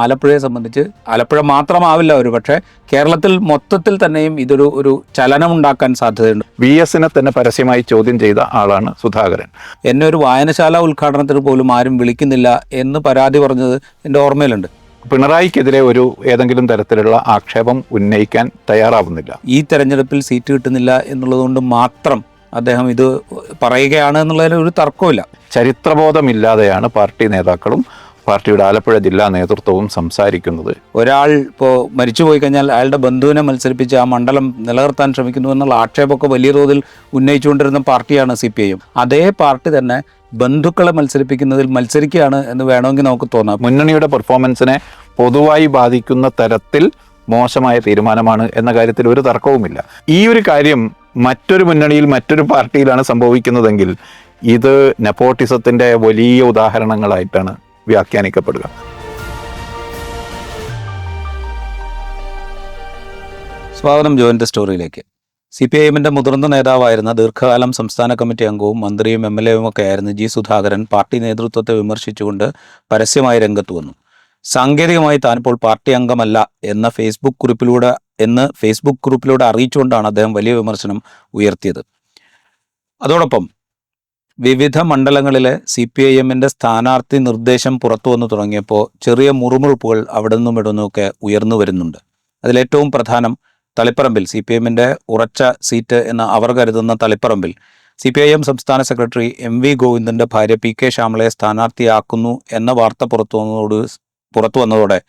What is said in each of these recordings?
ആലപ്പുഴയെ സംബന്ധിച്ച് ആലപ്പുഴ മാത്രമാവില്ല ഒരു പക്ഷേ കേരളത്തിൽ മൊത്തത്തിൽ തന്നെയും ഒരു ചലനമുണ്ടാക്കാൻ സാധ്യതയുണ്ട്. VS-നെ തന്നെ പരസ്യമായി ചോദ്യം ചെയ്ത ആളാണ് സുധാകരൻ. എന്നെ ഒരു വായനശാല ഉദ്ഘാടനത്തിന് പോലും ആരും വിളിക്കുന്നില്ല എന്ന് പരാതി പറഞ്ഞത് എൻ്റെ ഓർമ്മയിലുണ്ട്. പിണറായിക്കെതിരെ ഏതെങ്കിലും തരത്തിലുള്ള ആക്ഷേപം ഉന്നയിക്കാൻ തയ്യാറാവുന്നില്ല. ഈ തെരഞ്ഞെടുപ്പിൽ സീറ്റ് കിട്ടുന്നില്ല എന്നുള്ളതുകൊണ്ട് മാത്രം അദ്ദേഹം ഇത് പറയുകയാണ് എന്നുള്ളതിൽ ഒരു തർക്കമില്ല. ചരിത്രബോധമില്ലാതെയാണ് പാർട്ടി നേതാക്കളും പാർട്ടിയുടെ ആലപ്പുഴ ജില്ലാ നേതൃത്വവും സംസാരിക്കുന്നത്. ഒരാൾ ഇപ്പോൾ മരിച്ചുപോയി കഴിഞ്ഞാൽ അയാളുടെ ബന്ധുവിനെ മത്സരിപ്പിച്ച് ആ മണ്ഡലം നിലനിർത്താൻ ശ്രമിക്കുന്നു എന്നുള്ള ആക്ഷേപമൊക്കെ വലിയ തോതിൽ ഉന്നയിച്ചുകൊണ്ടിരുന്ന പാർട്ടിയാണ് CPIM. അതേ പാർട്ടി തന്നെ ബന്ധുക്കളെ മത്സരിപ്പിക്കുന്നതിൽ മത്സരിക്കുകയാണ് എന്ന് വേണമെങ്കിൽ നമുക്ക് തോന്നാം. മുന്നണിയുടെ പെർഫോമൻസിനെ പൊതുവായി ബാധിക്കുന്ന തരത്തിൽ മോശമായ തീരുമാനമാണ് എന്ന കാര്യത്തിൽ ഒരു തർക്കവുമില്ല. ഈ ഒരു കാര്യം മറ്റൊരു മുന്നണിയിൽ മറ്റൊരു പാർട്ടിയിലാണ് സംഭവിക്കുന്നതെങ്കിൽ ഇത് നെപ്പോട്ടിസത്തിൻ്റെ വലിയ ഉദാഹരണങ്ങളായിട്ടാണ് വ്യാഖ്യാനിക്കപ്പെടുക. സ്വാഗതം ജോയിൻ്റെ സ്റ്റോറിയിലേക്ക്. CPIM-ന്റെ മുതിർന്ന നേതാവായിരുന്ന ദീർഘകാലം സംസ്ഥാന കമ്മിറ്റി അംഗവും മന്ത്രിയും MLA-യും ഒക്കെ ആയിരുന്ന G. സുധാകരൻ പാർട്ടി നേതൃത്വത്തെ വിമർശിച്ചുകൊണ്ട് പരസ്യമായി രംഗത്ത് വന്നു. സാങ്കേതികമായി താനിപ്പോൾ പാർട്ടി അംഗമല്ല എന്ന ഫേസ്ബുക്ക് ഗ്രൂപ്പിലൂടെ അറിയിച്ചുകൊണ്ടാണ് അദ്ദേഹം വലിയ വിമർശനം ഉയർത്തിയത്. അതോടൊപ്പം വിവിധ മണ്ഡലങ്ങളിലെ CPIM-ന്റെ സ്ഥാനാർത്ഥി നിർദ്ദേശം പുറത്തു വന്നു തുടങ്ങിയപ്പോൾ ചെറിയ മുറുമുറുപ്പുകൾ അവിടെ നിന്നും ഇവിടെ നിന്നുമൊക്കെ ഉയർന്നു വരുന്നുണ്ട്. അതിലേറ്റവും പ്രധാനം തളിപ്പറമ്പിൽ CPIM-ന്റെ ഉറച്ച സീറ്റ് എന്ന് അവർ കരുതുന്ന തളിപ്പറമ്പിൽ CPIM സംസ്ഥാന സെക്രട്ടറി MV ഗോവിന്ദന്റെ ഭാര്യ PK ശ്യാമളയെ സ്ഥാനാർത്ഥിയാക്കുന്നു എന്ന വാർത്ത പുറത്തു വന്നതോടെ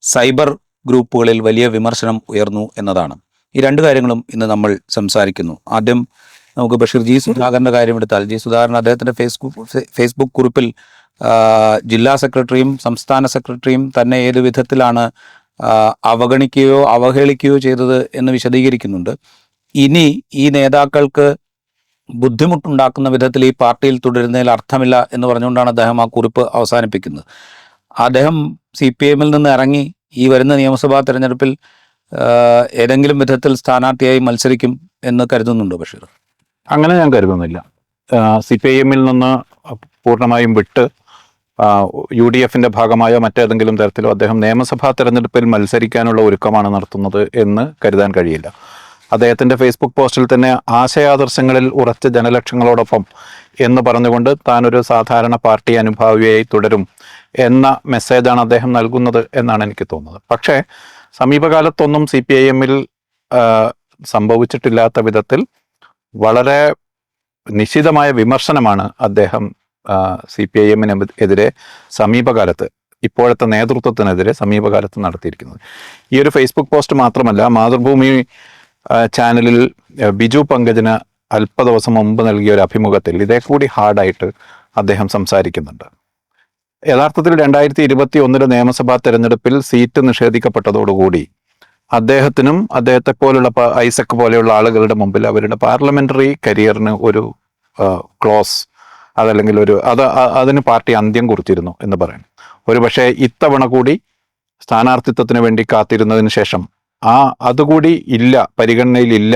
സൈബർ ഗ്രൂപ്പുകളിൽ വലിയ വിമർശനം ഉയർന്നു എന്നതാണ്. ഈ രണ്ട് കാര്യങ്ങളും ഇന്ന് നമ്മൾ സംസാരിക്കുന്നു. ആദ്യം നമുക്ക് ബഷീർ G. സുധാകരൻ്റെ കാര്യമെടുത്താൽ, G. സുധാകരൻ അദ്ദേഹത്തിൻ്റെ ഫേസ്ബുക്ക് കുറിപ്പിൽ ജില്ലാ സെക്രട്ടറിയും സംസ്ഥാന സെക്രട്ടറിയും തന്നെ ഏത് വിധത്തിലാണ് അവഗണിക്കുകയോ അവഹേളിക്കുകയോ ചെയ്തത് എന്ന് വിശദീകരിക്കുന്നുണ്ട്. ഇനി ഈ നേതാക്കൾക്ക് ബുദ്ധിമുട്ടുണ്ടാക്കുന്ന വിധത്തിൽ ഈ പാർട്ടിയിൽ തുടരുന്നതിൽ അർത്ഥമില്ല എന്ന് പറഞ്ഞുകൊണ്ടാണ് അദ്ദേഹം ആ കുറിപ്പ് അവസാനിപ്പിക്കുന്നത്. അദ്ദേഹം CPIM-ൽ നിന്ന് ഇറങ്ങി ഈ വരുന്ന നിയമസഭാ തെരഞ്ഞെടുപ്പിൽ ഏതെങ്കിലും വിധത്തിൽ സ്ഥാനാർത്ഥിയായി മത്സരിക്കും എന്ന് കരുതുന്നുണ്ടോ ബഷീർ? അങ്ങനെ ഞാൻ കരുതുന്നില്ല. CPIM-ൽ നിന്ന് പൂർണ്ണമായും വിട്ട് UDF-ന്റെ ഭാഗമായോ മറ്റേതെങ്കിലും തരത്തിലോ അദ്ദേഹം നിയമസഭാ തെരഞ്ഞെടുപ്പിൽ മത്സരിക്കാനുള്ള ഒരുക്കമാണ് നടത്തുന്നത് എന്ന് കരുതാൻ കഴിയില്ല. അദ്ദേഹത്തിൻ്റെ ഫേസ്ബുക്ക് പോസ്റ്റിൽ തന്നെ ആശയാദർശങ്ങളിൽ ഉറച്ച ജനലക്ഷങ്ങളോടൊപ്പം എന്ന് പറഞ്ഞുകൊണ്ട് താനൊരു സാധാരണ പാർട്ടി അനുഭാവിയായി തുടരും എന്ന മെസ്സേജാണ് അദ്ദേഹം നൽകുന്നത് എന്നാണ് എനിക്ക് തോന്നുന്നത്. പക്ഷേ സമീപകാലത്തൊന്നും CPIM-ൽ സംഭവിച്ചിട്ടില്ലാത്ത വിധത്തിൽ വളരെ നിശിതമായ വിമർശനമാണ് അദ്ദേഹം CPIM-നെതിരെ സമീപകാലത്ത്, ഇപ്പോഴത്തെ നേതൃത്വത്തിനെതിരെ സമീപകാലത്ത് നടത്തിയിരിക്കുന്നത്. ഈ ഒരു ഫേസ്ബുക്ക് പോസ്റ്റ് മാത്രമല്ല, മാതൃഭൂമി ചാനലിൽ ബിജു പങ്കജിന് അല്പ ദിവസം മുമ്പ് നൽകിയ ഒരു അഭിമുഖത്തിൽ ഇതേ കൂടി ഹാർഡായിട്ട് അദ്ദേഹം സംസാരിക്കുന്നുണ്ട്. യഥാർത്ഥത്തിൽ 2021 നിയമസഭാ തെരഞ്ഞെടുപ്പിൽ സീറ്റ് നിഷേധിക്കപ്പെട്ടതോടുകൂടി അദ്ദേഹത്തിനും അദ്ദേഹത്തെ പോലുള്ള ഐസക് പോലെയുള്ള ആളുകളുടെ മുമ്പിൽ അവരുടെ പാർലമെന്ററി കരിയറിന് ഒരു ക്ലോസ് അതല്ലെങ്കിൽ അതിന് പാർട്ടി അന്ത്യം കുറിച്ചിരുന്നു എന്ന് പറയും. ഒരു പക്ഷേ ഇത്തവണ കൂടി സ്ഥാനാർത്ഥിത്വത്തിന് വേണ്ടി കാത്തിരുന്നതിന് ശേഷം അതുകൂടി ഇല്ല, പരിഗണനയിലില്ല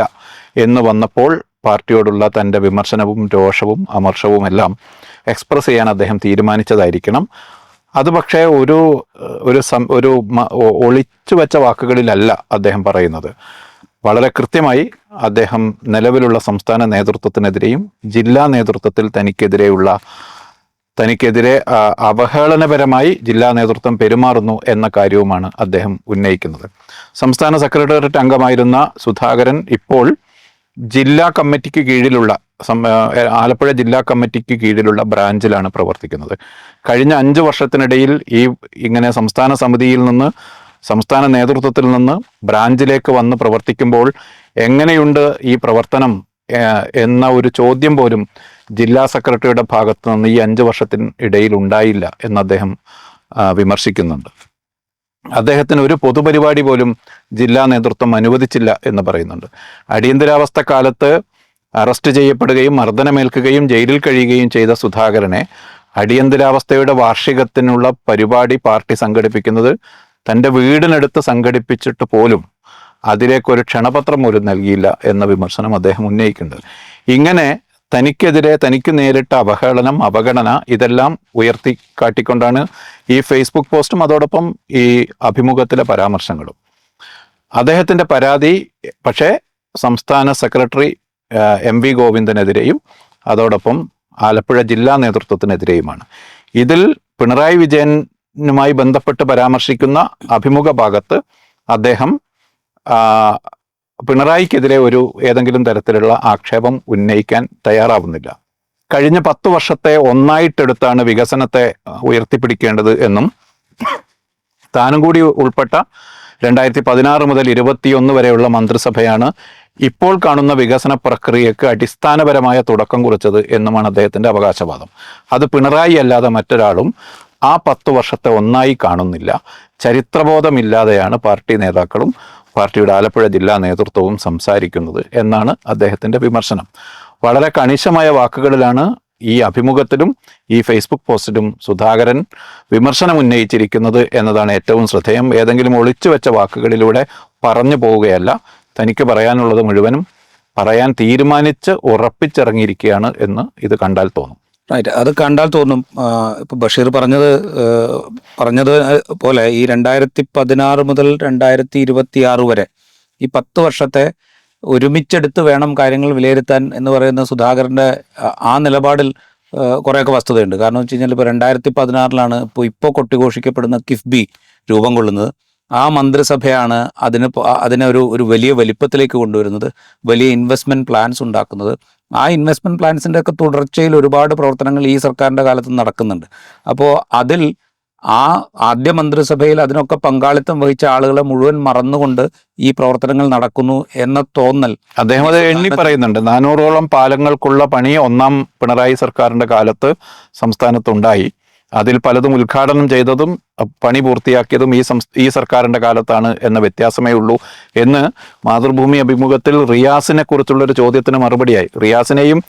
എന്ന് വന്നപ്പോൾ പാർട്ടിയോടുള്ള തൻ്റെ വിമർശനവും രോഷവും അമർഷവും എല്ലാം എക്സ്പ്രസ് ചെയ്യാൻ അദ്ദേഹം തീരുമാനിച്ചതായിരിക്കണം. അത് പക്ഷേ ഒരു ഒളിച്ചു വെച്ച വാക്കുകളിലല്ല അദ്ദേഹം പറയുന്നത്. വളരെ കൃത്യമായി അദ്ദേഹം നിലവിലുള്ള സംസ്ഥാന നേതൃത്വത്തിനെതിരെയും ജില്ലാ നേതൃത്വത്തിൽ തനിക്കെതിരെ അവഹേളനപരമായി ജില്ലാ നേതൃത്വം പെരുമാറുന്നു എന്ന കാര്യവുമാണ് അദ്ദേഹം ഉന്നയിക്കുന്നത്. സംസ്ഥാന സെക്രട്ടേറിയറ്റ് അംഗമായിരുന്ന സുധാകരൻ ഇപ്പോൾ ജില്ലാ കമ്മിറ്റിക്ക് കീഴിലുള്ള ആലപ്പുഴ ജില്ലാ കമ്മിറ്റിക്ക് കീഴിലുള്ള ബ്രാഞ്ചിലാണ് പ്രവർത്തിക്കുന്നത്. കഴിഞ്ഞ 5 വർഷത്തിനിടയിൽ ഇങ്ങനെ സംസ്ഥാന സമിതിയിൽ നിന്ന്, സംസ്ഥാന നേതൃത്വത്തിൽ നിന്ന് ബ്രാഞ്ചിലേക്ക് വന്ന് പ്രവർത്തിക്കുമ്പോൾ എങ്ങനെയുണ്ട് ഈ പ്രവർത്തനം എന്ന ഒരു ചോദ്യം പോലും ജില്ലാ സെക്രട്ടറിയുടെ ഭാഗത്ത് നിന്ന് ഈ 5 വർഷത്തിനിടയിൽ ഉണ്ടായില്ല എന്ന് അദ്ദേഹം വിമർശിക്കുന്നുണ്ട്. അദ്ദേഹത്തിന് ഒരു പൊതുപരിപാടി പോലും ജില്ലാ നേതൃത്വം അനുവദിച്ചില്ല എന്ന് പറയുന്നുണ്ട്. അടിയന്തരാവസ്ഥ കാലത്ത് അറസ്റ്റ് ചെയ്യപ്പെടുകയും മർദ്ദനമേൽക്കുകയും ജയിലിൽ കഴിയുകയും ചെയ്ത സുധാകരനെ അടിയന്തരാവസ്ഥയുടെ വാർഷികത്തിനുള്ള പരിപാടി പാർട്ടി സംഘടിപ്പിക്കുന്നത് തൻ്റെ വീടിനടുത്ത് സംഘടിപ്പിച്ചിട്ട് പോലും അതിലേക്കൊരു ക്ഷണപത്രം പോലും നൽകിയില്ല എന്ന വിമർശനം അദ്ദേഹം ഉന്നയിക്കുന്നുണ്ട്. ഇങ്ങനെ തനിക്ക് നേരിട്ട അവഗണന ഇതെല്ലാം ഉയർത്തിക്കാട്ടിക്കൊണ്ടാണ് ഈ ഫേസ്ബുക്ക് പോസ്റ്റും അതോടൊപ്പം ഈ അഭിമുഖത്തിലെ പരാമർശങ്ങളും. അദ്ദേഹത്തിൻ്റെ പരാതി പക്ഷേ സംസ്ഥാന സെക്രട്ടറി MV ഗോവിന്ദനെതിരെയും അതോടൊപ്പം ആലപ്പുഴ ജില്ലാ നേതൃത്വത്തിനെതിരെയുമാണ്. ഇതിൽ പിണറായി വിജയനുമായി ബന്ധപ്പെട്ട് പരാമർശിക്കുന്ന അഭിമുഖ ഭാഗത്ത് അദ്ദേഹം പിണറായിക്കെതിരെ ഏതെങ്കിലും തരത്തിലുള്ള ആക്ഷേപം ഉന്നയിക്കാൻ തയ്യാറാവുന്നില്ല. കഴിഞ്ഞ 10 വർഷത്തെ ഒന്നായിട്ടെടുത്താണ് വികസനത്തെ ഉയർത്തിപ്പിടിക്കേണ്ടത് എന്നും താനും കൂടി ഉൾപ്പെട്ട 2016 മുതൽ 21 വരെയുള്ള മന്ത്രിസഭയാണ് ഇപ്പോൾ കാണുന്ന വികസന പ്രക്രിയക്ക് അടിസ്ഥാനപരമായ തുടക്കം കുറിച്ചത് എന്നുമാണ് അദ്ദേഹത്തിൻ്റെ അവകാശവാദം. അത് പിണറായി അല്ലാതെ മറ്റൊരാളും ആ 10 വർഷത്തെ ഒന്നായി കാണുന്നില്ല. ചരിത്രബോധമില്ലാതെയാണ് പാർട്ടി നേതാക്കളും പാർട്ടിയുടെ ആലപ്പുഴ ജില്ലാ നേതൃത്വവും സംസാരിക്കുന്നത് എന്നാണ് അദ്ദേഹത്തിൻ്റെ വിമർശനം. വളരെ കണിശമായ വാക്കുകളിലാണ് ഈ അഭിമുഖത്തിലും ഈ ഫേസ്ബുക്ക് പോസ്റ്റിലും സുധാകരൻ വിമർശനം ഉന്നയിച്ചിരിക്കുന്നത് എന്നതാണ് ഏറ്റവും ശ്രദ്ധേയം. ഏതെങ്കിലും ഒളിച്ചു വെച്ച വാക്കുകളിലൂടെ പറഞ്ഞു പോവുകയല്ല, തനിക്ക് പറയാനുള്ളത് മുഴുവനും പറയാൻ തീരുമാനിച്ച് ഉറപ്പിച്ചിറങ്ങിയിരിക്കുകയാണ് എന്ന് ഇത് കണ്ടാൽ തോന്നും. റൈറ്റ്, അത് കണ്ടാൽ തോന്നും. ഇപ്പൊ ബഷീർ പറഞ്ഞത് പോലെ ഈ 2016 മുതൽ 2026 വരെ ഈ 10 വർഷത്തെ ഒരുമിച്ചെടുത്ത് വേണം കാര്യങ്ങൾ വിലയിരുത്താൻ എന്ന് പറയുന്ന സുധാകരൻ്റെ ആ നിലപാടിൽ കുറേയൊക്കെ വസ്തുതയുണ്ട്. കാരണം വെച്ച് കഴിഞ്ഞാൽ ഇപ്പോൾ 2016 ഇപ്പോൾ കൊട്ടിഘോഷിക്കപ്പെടുന്ന കിഫ്ബി രൂപം കൊള്ളുന്നത്. ആ മന്ത്രിസഭയാണ് അതിനെ ഒരു വലിയ വലിപ്പത്തിലേക്ക് കൊണ്ടുവരുന്നത്, വലിയ ഇൻവെസ്റ്റ്മെൻറ്റ് പ്ലാൻസ് ഉണ്ടാക്കുന്നത്. ആ ഇൻവെസ്റ്റ്മെൻറ്റ് പ്ലാൻസിൻ്റെ ഒക്കെ തുടർച്ചയിൽ ഒരുപാട് പ്രവർത്തനങ്ങൾ ഈ സർക്കാരിൻ്റെ കാലത്ത് നടക്കുന്നുണ്ട്. അപ്പോൾ അതിൽ ആദ്യ മന്ത്രിസഭയിൽ അതിനൊക്കെ പങ്കാളിത്തം വഹിച്ച ആളുകളെ മുഴുവൻ മറന്നുകൊണ്ട് ഈ പ്രവർത്തനങ്ങൾ നടക്കുന്നു എന്ന തോന്നൽ അദ്ദേഹം അത് എണ്ണി പറയുന്നുണ്ട്. 400ഓളം പാലങ്ങൾക്കുള്ള പണി ഒന്നാം പിണറായി സർക്കാരിൻ്റെ കാലത്ത് സംസ്ഥാനത്തുണ്ടായി. അതിൽ പലതും ഉദ്ഘാടനം ചെയ്തതും പണി പൂർത്തിയാക്കിയതും ഈ സർക്കാരിൻ്റെ കാലത്താണ് എന്ന വ്യത്യാസമേ ഉള്ളൂ എന്ന് മാതൃഭൂമി അഭിമുഖത്തിൽ റിയാസിനെ കുറിച്ചുള്ളൊരു ചോദ്യത്തിന് മറുപടിയായി. റിയാസിനെയും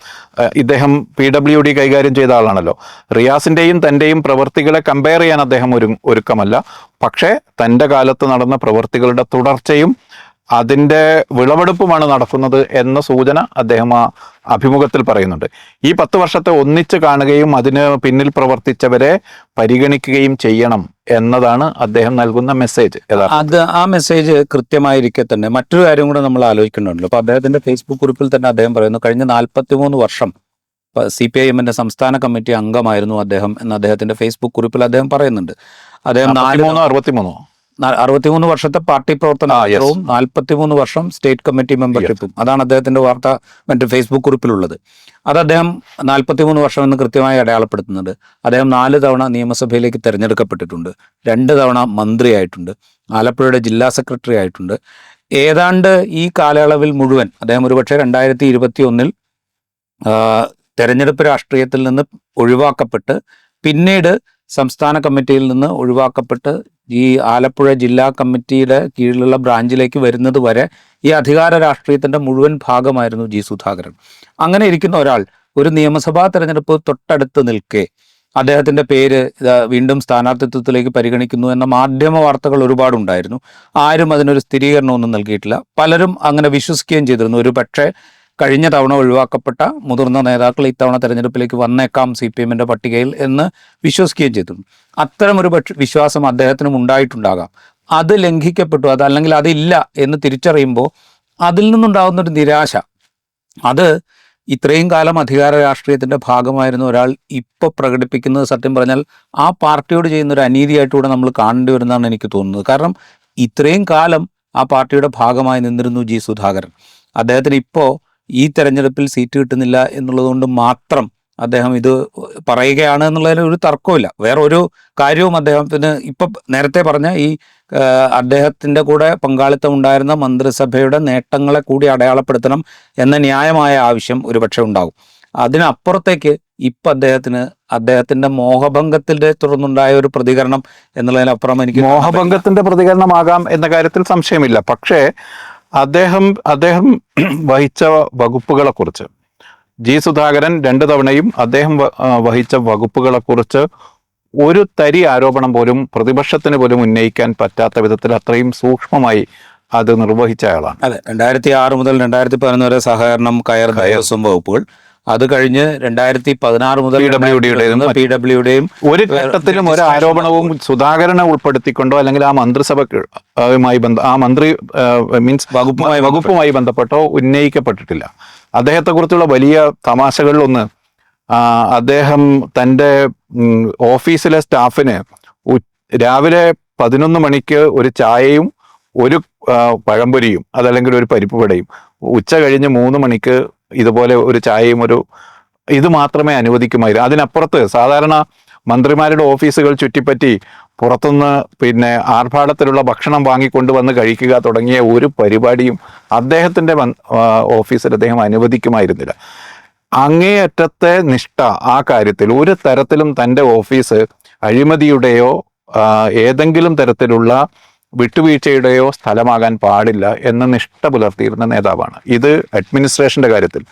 ഇദ്ദേഹം PWD കൈകാര്യം ചെയ്ത ആളാണല്ലോ. റിയാസിൻ്റെയും തൻ്റെയും പ്രവൃത്തികളെ കമ്പയർ ചെയ്യാൻ അദ്ദേഹം ഒരുക്കമല്ല. പക്ഷേ തൻ്റെ കാലത്ത് നടന്ന പ്രവൃത്തികളുടെ തുടർച്ചയും അതിൻ്റെ വിളവെടുപ്പുമാണ് നടക്കുന്നത് എന്ന സൂചന അദ്ദേഹം ആ അഭിമുഖത്തിൽ പറയുന്നുണ്ട്. ഈ 10 വർഷത്തെ ഒന്നിച്ച് കാണുകയും അതിന് പിന്നിൽ പ്രവർത്തിച്ചവരെ പരിഗണിക്കുകയും ചെയ്യണം എന്നതാണ് അദ്ദേഹം നൽകുന്ന മെസ്സേജ്. ആ മെസ്സേജ് കൃത്യമായിരിക്കെ തന്നെ മറ്റൊരു കാര്യം കൂടെ നമ്മൾ ആലോചിക്കുന്നുണ്ടല്ലോ. അപ്പോൾ അദ്ദേഹത്തിൻ്റെ ഫേസ്ബുക്ക് കുറിപ്പിൽ തന്നെ അദ്ദേഹം പറയുന്നു, കഴിഞ്ഞ 43 വർഷം CPIMന്റെ സംസ്ഥാന കമ്മിറ്റി അംഗമായിരുന്നു അദ്ദേഹം എന്ന് അദ്ദേഹത്തിൻ്റെ ഫേസ്ബുക്ക് കുറിപ്പിൽ അദ്ദേഹം പറയുന്നുണ്ട്. അദ്ദേഹം 63 വർഷത്തെ പാർട്ടി പ്രവർത്തനവും 43 വർഷം സ്റ്റേറ്റ് കമ്മിറ്റി മെമ്പർഷിപ്പും, അതാണ് അദ്ദേഹത്തിന്റെ മറ്റേ ഫേസ്ബുക്ക് കുറിപ്പിലുള്ളത്. അത് അദ്ദേഹം 43 വർഷം എന്ന് കൃത്യമായി അടയാളപ്പെടുത്തുന്നുണ്ട്. അദ്ദേഹം 4 തവണ നിയമസഭയിലേക്ക് തിരഞ്ഞെടുക്കപ്പെട്ടിട്ടുണ്ട്, 2 തവണ മന്ത്രിയായിട്ടുണ്ട്, ആലപ്പുഴയുടെ ജില്ലാ സെക്രട്ടറി ആയിട്ടുണ്ട്. ഏതാണ്ട് ഈ കാലയളവിൽ മുഴുവൻ അദ്ദേഹം ഒരുപക്ഷെ 2021 തെരഞ്ഞെടുപ്പ് രാഷ്ട്രീയത്തിൽ നിന്ന് ഒഴിവാക്കപ്പെട്ട് പിന്നീട് സംസ്ഥാന കമ്മിറ്റിയിൽ നിന്ന് ഒഴിവാക്കപ്പെട്ട് ഈ ആലപ്പുഴ ജില്ലാ കമ്മിറ്റിയുടെ കീഴിലുള്ള ബ്രാഞ്ചിലേക്ക് വരുന്നത് വരെ ഈ അധികാര രാഷ്ട്രീയത്തിൻ്റെ മുഴുവൻ ഭാഗമായിരുന്നു സുധാകരൻ. അങ്ങനെ ഇരിക്കുന്ന ഒരാൾ ഒരു നിയമസഭാ തെരഞ്ഞെടുപ്പ് തൊട്ടടുത്ത് നിൽക്കെ അദ്ദേഹത്തിൻ്റെ പേര് വീണ്ടും സ്ഥാനാർത്ഥിത്വത്തിലേക്ക് പരിഗണിക്കുന്നു എന്ന മാധ്യമ വാർത്തകൾ ഒരുപാടുണ്ടായിരുന്നു. ആരും അതിനൊരു സ്ഥിരീകരണമൊന്നും നൽകിയിട്ടില്ല. പലരും അങ്ങനെ വിശ്വസിക്കുകയും ചെയ്തിരുന്നു. ഒരു പക്ഷേ കഴിഞ്ഞ തവണ ഒഴിവാക്കപ്പെട്ട മുതിർന്ന നേതാക്കൾ ഇത്തവണ തെരഞ്ഞെടുപ്പിലേക്ക് വന്നേക്കാം CPMന്റെ പട്ടികയിൽ എന്ന് വിശ്വസിക്കുകയും ചെയ്തിരുന്നു. അത്തരമൊരു വിശ്വാസം അദ്ദേഹത്തിനും ഉണ്ടായിട്ടുണ്ടാകാം. അത് ലംഘിക്കപ്പെട്ടു, അതല്ലെങ്കിൽ അതില്ല എന്ന് തിരിച്ചറിയുമ്പോൾ അതിൽ നിന്നുണ്ടാകുന്നൊരു നിരാശ, അത് ഇത്രയും കാലം അധികാര രാഷ്ട്രീയത്തിൻ്റെ ഭാഗമായിരുന്ന ഒരാൾ ഇപ്പോൾ പ്രകടിപ്പിക്കുന്നത് സത്യം പറഞ്ഞാൽ ആ പാർട്ടിയോട് ചെയ്യുന്നൊരു അനീതിയായിട്ടൂടെ നമ്മൾ കാണേണ്ടി വരുന്നതാണ് എനിക്ക് തോന്നുന്നത്. കാരണം ഇത്രയും കാലം ആ പാർട്ടിയുടെ ഭാഗമായി നിന്നിരുന്നു സുധാകരൻ. അദ്ദേഹത്തിന് ഇപ്പോൾ ഈ തെരഞ്ഞെടുപ്പിൽ സീറ്റ് കിട്ടുന്നില്ല എന്നുള്ളതുകൊണ്ട് മാത്രം അദ്ദേഹം ഇത് പറയുകയാണ് എന്നുള്ളതിൽ ഒരു തർക്കമില്ല. വേറെ ഒരു കാര്യവും അദ്ദേഹത്തിന് ഇപ്പം നേരത്തെ പറഞ്ഞ ഈ അദ്ദേഹത്തിൻ്റെ കൂടെ പങ്കാളിത്തം ഉണ്ടായിരുന്ന മന്ത്രിസഭയുടെ നേട്ടങ്ങളെ കൂടി അടയാളപ്പെടുത്തണം എന്ന ന്യായമായ ആവശ്യം ഒരുപക്ഷെ ഉണ്ടാകും. അതിനപ്പുറത്തേക്ക് ഇപ്പം അദ്ദേഹത്തിൻ്റെ മോഹഭംഗത്തിൻ്റെ തുടർന്നുണ്ടായ ഒരു പ്രതികരണം എന്നുള്ളതിനപ്പുറം എനിക്ക് മോഹഭംഗത്തിൻ്റെ പ്രതികരണമാകാം എന്ന കാര്യത്തിൽ സംശയമില്ല. പക്ഷേ അദ്ദേഹം വഹിച്ച വകുപ്പുകളെക്കുറിച്ച് സുധാകരൻ 2 തവണയും അദ്ദേഹം വഹിച്ച വകുപ്പുകളെക്കുറിച്ച് ഒരു തരി ആരോപണം പോലും പ്രതിപക്ഷത്തിന് പോലും ഉന്നയിക്കാൻ പറ്റാത്ത വിധത്തിൽ അത്രയും സൂക്ഷ്മമായി അത് നിർവഹിച്ച ആളാണ്. അതെ, 2006 മുതൽ 2011 വരെ സഹകരണം, കയർ, ദേവസ്വം വകുപ്പുകൾ, അത് കഴിഞ്ഞ് 2016 മുതൽ PWD-യുടെയും PWD-യും ഒരു ഘട്ടത്തിലും ഒരു ആരോപണവും സുധാകരനെ ഉൾപ്പെടുത്തിക്കൊണ്ടോ അല്ലെങ്കിൽ ആ ആ മന്ത്രി മീൻസ് വകുപ്പുമായി ബന്ധപ്പെട്ടോ ഉന്നയിക്കപ്പെട്ടിട്ടില്ല. അദ്ദേഹത്തെക്കുറിച്ചുള്ള വലിയ തമാശകളിലൊന്ന്, അദ്ദേഹം തൻ്റെ ഓഫീസിലെ സ്റ്റാഫിന് രാവിലെ 11 മണിക്ക് ഒരു ചായയും ഒരു പഴംപൊരിയും അതല്ലെങ്കിൽ ഒരു പരിപ്പ് വടയും, ഉച്ച കഴിഞ്ഞ് 3 മണിക്ക് ഇതുപോലെ ഒരു ചായയും ഇത് മാത്രമേ അനുവദിക്കുമായിരുന്നു. അതിനപ്പുറത്ത് സാധാരണ മന്ത്രിമാരുടെ ഓഫീസുകൾ ചുറ്റിപ്പറ്റി പുറത്തുനിന്ന് ആർഭാടത്തിലുള്ള ഭക്ഷണം വാങ്ങിക്കൊണ്ടുവന്ന് കഴിക്കുക തുടങ്ങിയ ഒരു പരിപാടിയും അദ്ദേഹത്തിൻ്റെ ഓഫീസിൽ അദ്ദേഹം അനുവദിക്കുമായിരുന്നില്ല. അങ്ങേയറ്റത്തെ നിഷ്ഠ ആ കാര്യത്തിൽ. ഒരു തരത്തിലും തൻ്റെ ഓഫീസ് അഴിമതിയുടെയോ ഏതെങ്കിലും തരത്തിലുള്ള വിട്ടുവീഴ്ചയുടെയോ സ്ഥലമാകാൻ പാടില്ല എന്ന് നിഷ്ഠ പുലർത്തിയിരുന്ന നേതാവാണ്. ഇത് അഡ്മിനിസ്ട്രേഷന്റെ കാര്യത്തിൽ.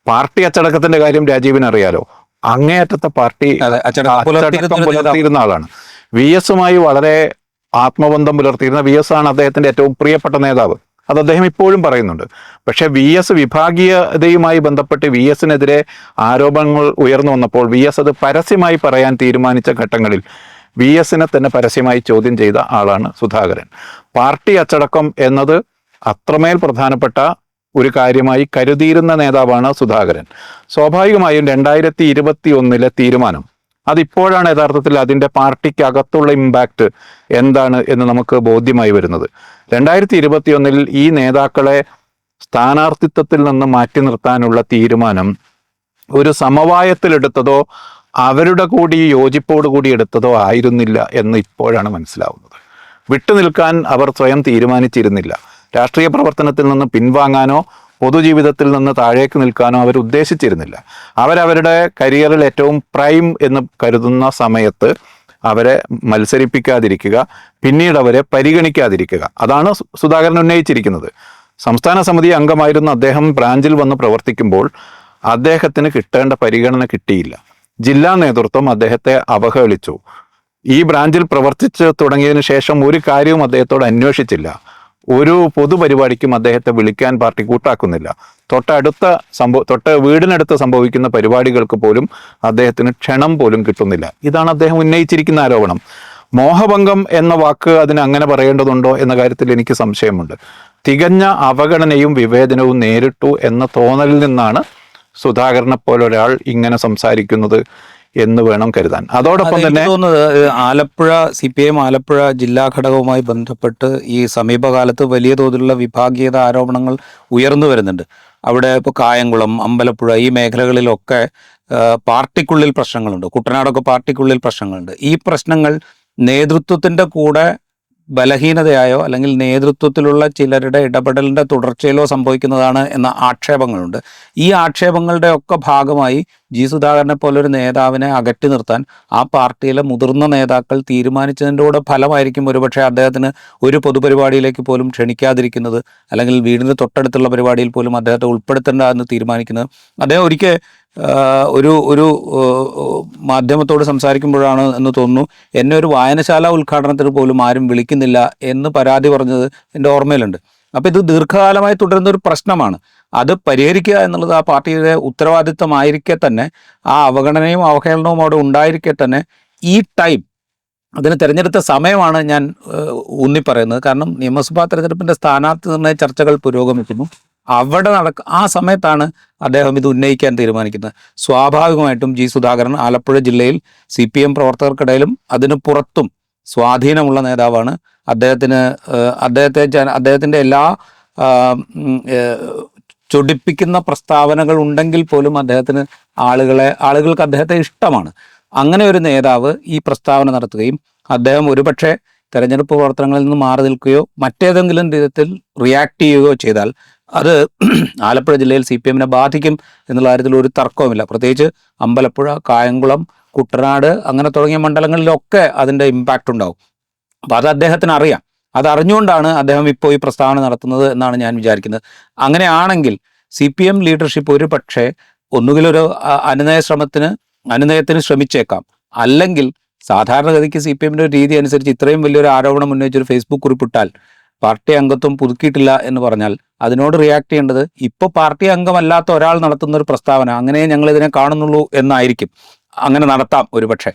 പാർട്ടി അച്ചടക്കത്തിന്റെ കാര്യം രാജീവിന് അറിയാലോ. അങ്ങേയറ്റത്തെ പാർട്ടി അച്ചടക്കം പുലർത്തിയിരുന്ന ആളാണ്. VS-മായി വളരെ ആത്മബന്ധം പുലർത്തിയിരുന്ന VS ആണ് അദ്ദേഹത്തിന്റെ ഏറ്റവും പ്രിയപ്പെട്ട നേതാവ്. അത് അദ്ദേഹം ഇപ്പോഴും പറയുന്നുണ്ട്. പക്ഷെ VS വിഭാഗീയതയുമായി ബന്ധപ്പെട്ട് VS-നെതിരെ ആരോപണങ്ങൾ ഉയർന്നു വന്നപ്പോൾ VS അത് പരസ്യമായി പറയാൻ തീരുമാനിച്ച ഘട്ടങ്ങളിൽ VS-നെ തന്നെ പരസ്യമായി ചോദ്യം ചെയ്ത ആളാണ് സുധാകരൻ. പാർട്ടി അച്ചടക്കം എന്നത് അത്രമേൽ പ്രധാനപ്പെട്ട ഒരു കാര്യമായി കരുതിയിരുന്ന നേതാവാണ് സുധാകരൻ. സ്വാഭാവികമായും 2021 തീരുമാനം അതിപ്പോഴാണ് യഥാർത്ഥത്തിൽ അതിൻ്റെ പാർട്ടിക്കകത്തുള്ള ഇമ്പാക്റ്റ് എന്താണ് എന്ന് നമുക്ക് ബോധ്യമായി വരുന്നത്. 2021 ഈ നേതാക്കളെ സ്ഥാനാർത്ഥിത്വത്തിൽ നിന്ന് മാറ്റി നിർത്താനുള്ള തീരുമാനം ഒരു സമവായത്തിലെടുത്തതോ അവരുടെ കൂടി യോജിപ്പോടുകൂടി എടുത്തതോ ആയിരുന്നില്ല എന്ന് ഇപ്പോഴാണ് മനസ്സിലാവുന്നത്. വിട്ടുനിൽക്കാൻ അവർ സ്വയം തീരുമാനിച്ചിരുന്നില്ല. രാഷ്ട്രീയ പ്രവർത്തനത്തിൽ നിന്ന് പിൻവാങ്ങാനോ പൊതുജീവിതത്തിൽ നിന്ന് താഴേക്ക് നിൽക്കാനോ അവർ ഉദ്ദേശിച്ചിരുന്നില്ല. അവരവരുടെ കരിയറിൽ ഏറ്റവും പ്രൈം എന്ന് കരുതുന്ന സമയത്ത് അവരെ മത്സരിപ്പിക്കാതിരിക്കുക, പിന്നീട് അവരെ പരിഗണിക്കാതിരിക്കുക, അതാണ് സുധാകരൻ ഉന്നയിച്ചിരിക്കുന്നത്. സംസ്ഥാന സമിതി അംഗമായിരുന്ന അദ്ദേഹം ബ്രാഞ്ചിൽ വന്ന് പ്രവർത്തിക്കുമ്പോൾ അദ്ദേഹത്തിന് കിട്ടേണ്ട പരിഗണന കിട്ടിയില്ല. ജില്ലാ നേതൃത്വം അദ്ദേഹത്തെ അവഹേളിച്ചു. ഈ ബ്രാഞ്ചിൽ പ്രവർത്തിച്ച് തുടങ്ങിയതിനു ശേഷം ഒരു കാര്യവും അദ്ദേഹത്തോട് അന്വേഷിച്ചില്ല. ഒരു പൊതുപരിപാടിക്കും അദ്ദേഹത്തെ വിളിക്കാൻ പാർട്ടി കൂട്ടാക്കുന്നില്ല. തൊട്ട് വീടിനടുത്ത് സംഭവിക്കുന്ന പരിപാടികൾക്ക് പോലും അദ്ദേഹത്തിന് ക്ഷണം പോലും കിട്ടുന്നില്ല. ഇതാണ് അദ്ദേഹം ഉന്നയിച്ചിരിക്കുന്ന ആരോപണം. മോഹഭംഗം എന്ന വാക്ക് അതിന് അങ്ങനെ പറയേണ്ടതുണ്ടോ എന്ന കാര്യത്തിൽ എനിക്ക് സംശയമുണ്ട്. തികഞ്ഞ അവഗണനയും വിവേചനവും നേരിട്ടു എന്ന തോന്നലിൽ നിന്നാണ് സുധാകരനെ പോലെ ഒരാൾ ഇങ്ങനെ സംസാരിക്കുന്നത് എന്ന് വേണം കരുതാൻ. അതോടൊപ്പം തന്നെ ആലപ്പുഴ CPIM ആലപ്പുഴ ജില്ലാ ഘടകവുമായി ബന്ധപ്പെട്ട് ഈ സമീപകാലത്ത് വലിയ തോതിലുള്ള വിഭാഗീയത ആരോപണങ്ങൾ ഉയർന്നു വരുന്നുണ്ട്. അവിടെ ഇപ്പോൾ കായംകുളം, അമ്പലപ്പുഴ ഈ മേഖലകളിലൊക്കെ പാർട്ടിക്കുള്ളിൽ പ്രശ്നങ്ങളുണ്ട്. കുട്ടനാടൊക്കെ പാർട്ടിക്കുള്ളിൽ പ്രശ്നങ്ങളുണ്ട്. ഈ പ്രശ്നങ്ങൾ നേതൃത്വത്തിൻ്റെ കൂടെ ബലഹീനതയായോ അല്ലെങ്കിൽ നേതൃത്വത്തിലുള്ള ചിലരുടെ ഇടപെടലിൻ്റെ തുടർച്ചയിലോ സംഭവിക്കുന്നതാണ് എന്ന ആക്ഷേപങ്ങളുണ്ട്. ഈ ആക്ഷേപങ്ങളുടെ ഒക്കെ ഭാഗമായി സുധാകരനെ പോലൊരു നേതാവിനെ അകറ്റി നിർത്താൻ ആ പാർട്ടിയിലെ മുതിർന്ന നേതാക്കൾ തീരുമാനിച്ചതിൻ്റെ കൂടെ ഫലമായിരിക്കും ഒരുപക്ഷെ അദ്ദേഹത്തിന് ഒരു പൊതുപരിപാടിയിലേക്ക് പോലും ക്ഷണിക്കാതിരിക്കുന്നത്, അല്ലെങ്കിൽ വീടിന് തൊട്ടടുത്തുള്ള പരിപാടിയിൽ പോലും അദ്ദേഹത്തെ ഉൾപ്പെടുത്തേണ്ട എന്ന് തീരുമാനിക്കുന്നത്. അദ്ദേഹം ഒരിക്കൽ ഒരു മാധ്യമത്തോട് സംസാരിക്കുമ്പോഴാണ് എന്ന് തോന്നുന്നു, എന്നെ ഒരു വായനശാല ഉദ്ഘാടനത്തിന് പോലും ആരും വിളിക്കുന്നില്ല എന്ന് പരാതി പറഞ്ഞത് എൻ്റെ ഓർമ്മയിലുണ്ട്. അപ്പോൾ ഇത് ദീർഘകാലമായി തുടരുന്ന ഒരു പ്രശ്നമാണ്. അത് പരിഹരിക്കുക എന്നുള്ളത് ആ പാർട്ടിയുടെ ഉത്തരവാദിത്തമായിരിക്കെ തന്നെ, ആ അവഗണനയും അവഹേളനവും അവിടെ ഉണ്ടായിരിക്കെ തന്നെ ഈ ടൈം, അതിന് തിരഞ്ഞെടുത്ത സമയമാണ് ഞാൻ ഊന്നിപ്പറയുന്നത്. കാരണം നിയമസഭാ തെരഞ്ഞെടുപ്പിൻ്റെ സ്ഥാനാർത്ഥി നിർണയ ചർച്ചകൾ പുരോഗമിക്കുന്നു. അവിടെ ആ സമയത്താണ് അദ്ദേഹം ഇത് ഉന്നയിക്കാൻ തീരുമാനിക്കുന്നത്. സ്വാഭാവികമായിട്ടും സുധാകരൻ ആലപ്പുഴ ജില്ലയിൽ CPM പ്രവർത്തകർക്കിടയിലും അതിന് പുറത്തും സ്വാധീനമുള്ള നേതാവാണ്. അദ്ദേഹത്തിൻ്റെ എല്ലാ ചൊടിപ്പിക്കുന്ന പ്രസ്താവനകൾ ഉണ്ടെങ്കിൽ പോലും അദ്ദേഹത്തിന് ആളുകൾക്ക് അദ്ദേഹത്തെ ഇഷ്ടമാണ്. അങ്ങനെ ഒരു നേതാവ് ഈ പ്രസ്താവന നടത്തുകയും അദ്ദേഹം ഒരുപക്ഷെ തെരഞ്ഞെടുപ്പ് പ്രവർത്തനങ്ങളിൽ നിന്ന് മാറി നിൽക്കുകയോ മറ്റേതെങ്കിലും വിധത്തിൽ റിയാക്ട് ചെയ്യുകയോ ചെയ്താൽ അത് ആലപ്പുഴ ജില്ലയിൽ CPM-നെ ബാധിക്കും എന്നുള്ള കാര്യത്തിൽ ഒരു തർക്കവുമില്ല. പ്രത്യേകിച്ച് അമ്പലപ്പുഴ, കായംകുളം, കുട്ടനാട് അങ്ങനെ തുടങ്ങിയ മണ്ഡലങ്ങളിലൊക്കെ അതിൻ്റെ ഇമ്പാക്റ്റ് ഉണ്ടാവും. അപ്പോൾ അത് അദ്ദേഹത്തിന് അറിയാം. അതറിഞ്ഞുകൊണ്ടാണ് അദ്ദേഹം ഇപ്പോൾ ഈ പ്രസ്താവന നടത്തുന്നത് എന്നാണ് ഞാൻ വിചാരിക്കുന്നത്. അങ്ങനെയാണെങ്കിൽ CPM ലീഡർഷിപ്പ് ഒരു പക്ഷേ ഒന്നുകിലൊരു അനുനയത്തിന് ശ്രമിച്ചേക്കാം. അല്ലെങ്കിൽ സാധാരണഗതിക്ക് CPM-ന്റെ ഒരു രീതി അനുസരിച്ച് ഇത്രയും വലിയൊരു ആരോപണം ഉന്നയിച്ചൊരു ഫേസ്ബുക്ക് കുറിപ്പിട്ടാൽ പാർട്ടി അംഗത്വം പുതുക്കിയിട്ടില്ല എന്ന് പറഞ്ഞാൽ അതിനോട് റിയാക്ട് ചെയ്യേണ്ടത് ഇപ്പോൾ പാർട്ടി അംഗമല്ലാത്ത ഒരാൾ നടത്തുന്ന ഒരു പ്രസ്താവന അങ്ങനെ ഞങ്ങൾ ഇതിനെ കാണുന്നുള്ളൂ എന്നായിരിക്കും. അങ്ങനെ നടത്താം ഒരുപക്ഷെ.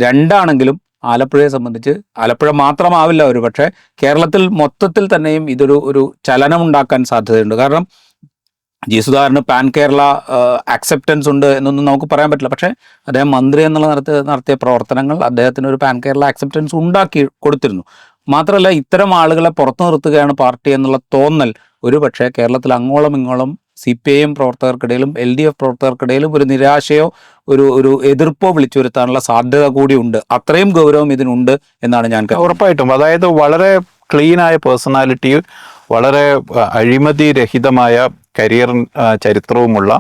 രണ്ടാണെങ്കിലും ആലപ്പുഴയെ സംബന്ധിച്ച് ആലപ്പുഴ മാത്രമാവില്ല ഒരുപക്ഷെ, കേരളത്തിൽ മൊത്തത്തിൽ തന്നെയും ഒരു ചലനമുണ്ടാക്കാൻ സാധ്യതയുണ്ട്. കാരണം ജി സുധാകരന് പാൻ കേരള ആക്സെപ്റ്റൻസ് ഉണ്ട് എന്നൊന്നും നമുക്ക് പറയാൻ പറ്റില്ല. പക്ഷേ അദ്ദേഹം മന്ത്രി എന്നുള്ള നടത്തിയ പ്രവർത്തനങ്ങൾ അദ്ദേഹത്തിന് ഒരു പാൻ കേരള ആക്സെപ്റ്റൻസ് ഉണ്ടാക്കി കൊടുത്തിരുന്നു. മാത്രമല്ല ഇത്തരം ആളുകളെ പുറത്തു നിർത്തുകയാണ് പാർട്ടി എന്നുള്ള തോന്നൽ ഒരുപക്ഷെ കേരളത്തിൽ അങ്ങോളം ഇങ്ങോളം CPIM പ്രവർത്തകർക്കിടയിലും LDF പ്രവർത്തകർക്കിടയിലും ഒരു നിരാശയോ ഒരു എതിർപ്പോ വിളിച്ചു വരുത്താനുള്ള സാധ്യത കൂടിയുണ്ട്. അത്രയും ഗൗരവം ഇതിനുണ്ട് എന്നാണ് ഞാൻ ഉറപ്പായിട്ടും. അതായത് വളരെ ക്ലീനായ പേഴ്സണാലിറ്റി, വളരെ അഴിമതി രഹിതമായ കരിയർ ചരിത്രവുമുള്ള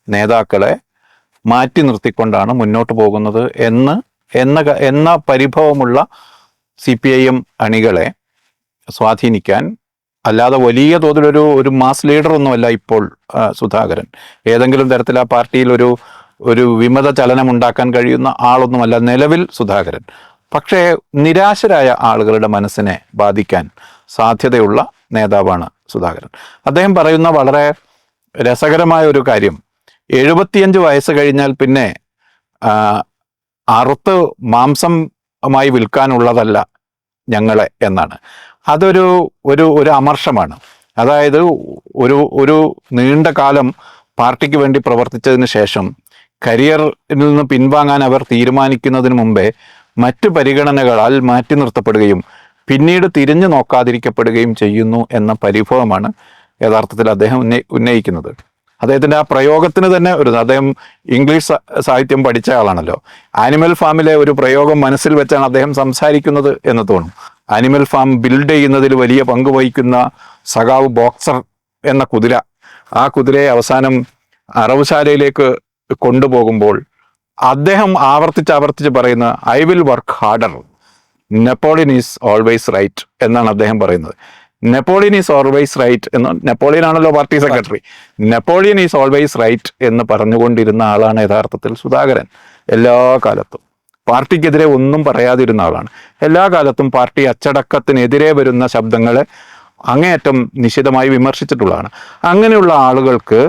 നേതാക്കളെ മാറ്റി നിർത്തിക്കൊണ്ടാണ് മുന്നോട്ട് പോകുന്നത് എന്ന പരിഭവമുള്ള CPIM അണികളെ സ്വാധീനിക്കാൻ, അല്ലാതെ വലിയ തോതിലൊരു മാസ് ലീഡറൊന്നുമല്ല ഇപ്പോൾ സുധാകരൻ. ഏതെങ്കിലും തരത്തിൽ ആ പാർട്ടിയിൽ ഒരു വിമത ചലനം ഉണ്ടാക്കാൻ കഴിയുന്ന ആളൊന്നുമല്ല നിലവിൽ സുധാകരൻ. പക്ഷേ നിരാശരായ ആളുകളുടെ മനസ്സിനെ ബാധിക്കാൻ സാധ്യതയുള്ള നേതാവാണ് സുധാകരൻ. അദ്ദേഹം പറയുന്ന വളരെ രസകരമായ ഒരു കാര്യം, 75 വയസ്സ് കഴിഞ്ഞാൽ പിന്നെ അറുത്ത് മാംസമായി വിൽക്കാനുള്ളതല്ല ഞങ്ങളെ എന്നാണ്. അതൊരു അമർഷമാണ്. അതായത് ഒരു നീണ്ട കാലം പാർട്ടിക്ക് വേണ്ടി പ്രവർത്തിച്ചതിന് ശേഷം കരിയറിൽ നിന്ന് പിൻവാങ്ങാൻ അവർ തീരുമാനിക്കുന്നതിന് മുമ്പേ മറ്റു പരിഗണനകളാൽ മാറ്റി നിർത്തപ്പെടുകയും പിന്നീട് തിരിഞ്ഞു നോക്കാതിരിക്കപ്പെടുകയും ചെയ്യുന്നു എന്ന പരിഭവമാണ് യഥാർത്ഥത്തിൽ അദ്ദേഹം ഉന്നയിക്കുന്നത്. അദ്ദേഹത്തിൻ്റെ ആ പ്രയോഗത്തിന് തന്നെ അദ്ദേഹം ഇംഗ്ലീഷ് സാഹിത്യം പഠിച്ച ആളാണല്ലോ. ആനിമൽ ഫാമിലെ ഒരു പ്രയോഗം മനസ്സിൽ വെച്ചാണ് അദ്ദേഹം സംസാരിക്കുന്നത് എന്ന് തോന്നും. ആനിമൽ ഫാം ബിൽഡ് ചെയ്യുന്നതിൽ വലിയ പങ്ക് വഹിക്കുന്ന സഖാവ് ബോക്സർ എന്ന കുതിര, ആ കുതിരയെ അവസാനം അറവുശാലയിലേക്ക് കൊണ്ടുപോകുമ്പോൾ അദ്ദേഹം ആവർത്തിച്ച് പറയുന്ന "I will work harder, Napoleon is always right" എന്നാണ് അദ്ദേഹം പറയുന്നത്. നെപ്പോളിയൻ ഈസ് ഓൾവേസ് റൈറ്റ് എന്ന്, നെപ്പോളിയൻ ആണല്ലോ party secretary, Napoleon is always right എന്ന് പറഞ്ഞുകൊണ്ടിരുന്ന ആളാണ് യഥാർത്ഥത്തിൽ സുധാകരൻ. എല്ലാ കാലത്തും പാർട്ടിക്കെതിരെ ഒന്നും പറയാതിരുന്ന ആളാണ്. എല്ലാ കാലത്തും പാർട്ടി അച്ചടക്കത്തിനെതിരെ വരുന്ന ശബ്ദങ്ങളെ അങ്ങേയറ്റം നിശിതമായി വിമർശിച്ചിട്ടുള്ളതാണ്. അങ്ങനെയുള്ള ആളുകൾക്ക്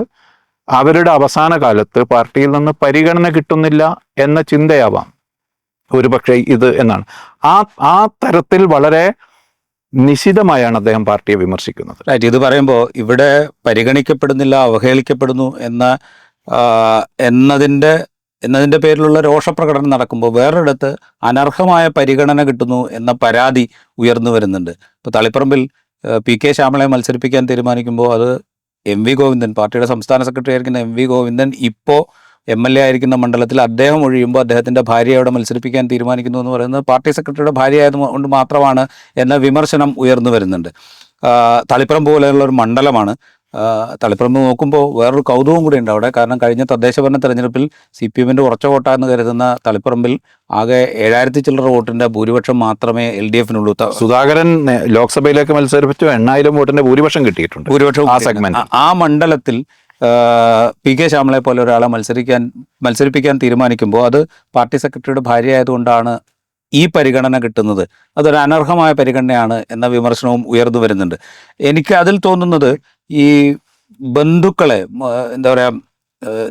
അവരുടെ അവസാന കാലത്ത് പാർട്ടിയിൽ നിന്ന് പരിഗണന കിട്ടുന്നില്ല എന്ന ചിന്തയാവാം ഒരുപക്ഷെ ഇത് എന്നാണ്. ആ തരത്തിൽ വളരെ നിശിതമായാണ് അദ്ദേഹം പാർട്ടിയെ വിമർശിക്കുന്നത്. ഇത് പറയുമ്പോൾ ഇവിടെ പരിഗണിക്കപ്പെടുന്നില്ല, അവഹേളിക്കപ്പെടുന്നു എന്നതിൻ്റെ പേരിലുള്ള രോഷപ്രകടനം നടക്കുമ്പോൾ വേറൊരിടത്ത് അനർഹമായ പരിഗണന കിട്ടുന്നു എന്ന പരാതി ഉയർന്നു വരുന്നുണ്ട്. ഇപ്പോൾ തളിപ്പറമ്പിൽ PK ശ്യാമളയെ മത്സരിപ്പിക്കാൻ തീരുമാനിക്കുമ്പോൾ അത് MV ഗോവിന്ദൻ, പാർട്ടിയുടെ സംസ്ഥാന സെക്രട്ടറി ആയിരിക്കുന്ന MV ഗോവിന്ദൻ ഇപ്പോൾ MLA ആയിരിക്കുന്ന മണ്ഡലത്തിൽ അദ്ദേഹം ഒഴിയുമ്പോൾ അദ്ദേഹത്തിൻ്റെ ഭാര്യയെ അവിടെ മത്സരിപ്പിക്കാൻ തീരുമാനിക്കുന്നു എന്ന് പറയുന്നത് പാർട്ടി സെക്രട്ടറിയുടെ ഭാര്യ ആയതുകൊണ്ട് മാത്രമാണ് എന്ന വിമർശനം ഉയർന്നു വരുന്നുണ്ട്. തളിപ്പറമ്പ് പോലെയുള്ള ഒരു മണ്ഡലമാണ്. തളിപ്പറമ്പ് നോക്കുമ്പോൾ വേറൊരു കൗതുകം കൂടി ഉണ്ട് അവിടെ. കാരണം കഴിഞ്ഞ തദ്ദേശ ഭരണ തെരഞ്ഞെടുപ്പിൽ CPM-ന്റെ ഉറച്ച വോട്ട എന്ന് കരുതുന്ന തളിപ്പറമ്പിൽ ആകെ 7000 ചില്ലറ വോട്ടിന്റെ ഭൂരിപക്ഷം മാത്രമേ LDF-നുള്ളൂ. സുധാകരൻ ലോക്സഭയിലേക്ക് മത്സരിപ്പിച്ചു 8000 വോട്ടിന്റെ ഭൂരിപക്ഷം കിട്ടിയിട്ടുണ്ട്. ആ മണ്ഡലത്തിൽ PK ശ്യാമളയെ പോലെ ഒരാളെ മത്സരിപ്പിക്കാൻ തീരുമാനിക്കുമ്പോൾ അത് പാർട്ടി സെക്രട്ടറിയുടെ ഭാര്യ ആയതുകൊണ്ടാണ് ഈ പരിഗണന കിട്ടുന്നത്, അതൊരു അനർഹമായ പരിഗണനയാണ് എന്ന വിമർശനവും ഉയർന്നു വരുന്നുണ്ട്. എനിക്ക് അതിൽ തോന്നുന്നത് ഈ ബന്ധുക്കളെ, എന്താ പറയുക,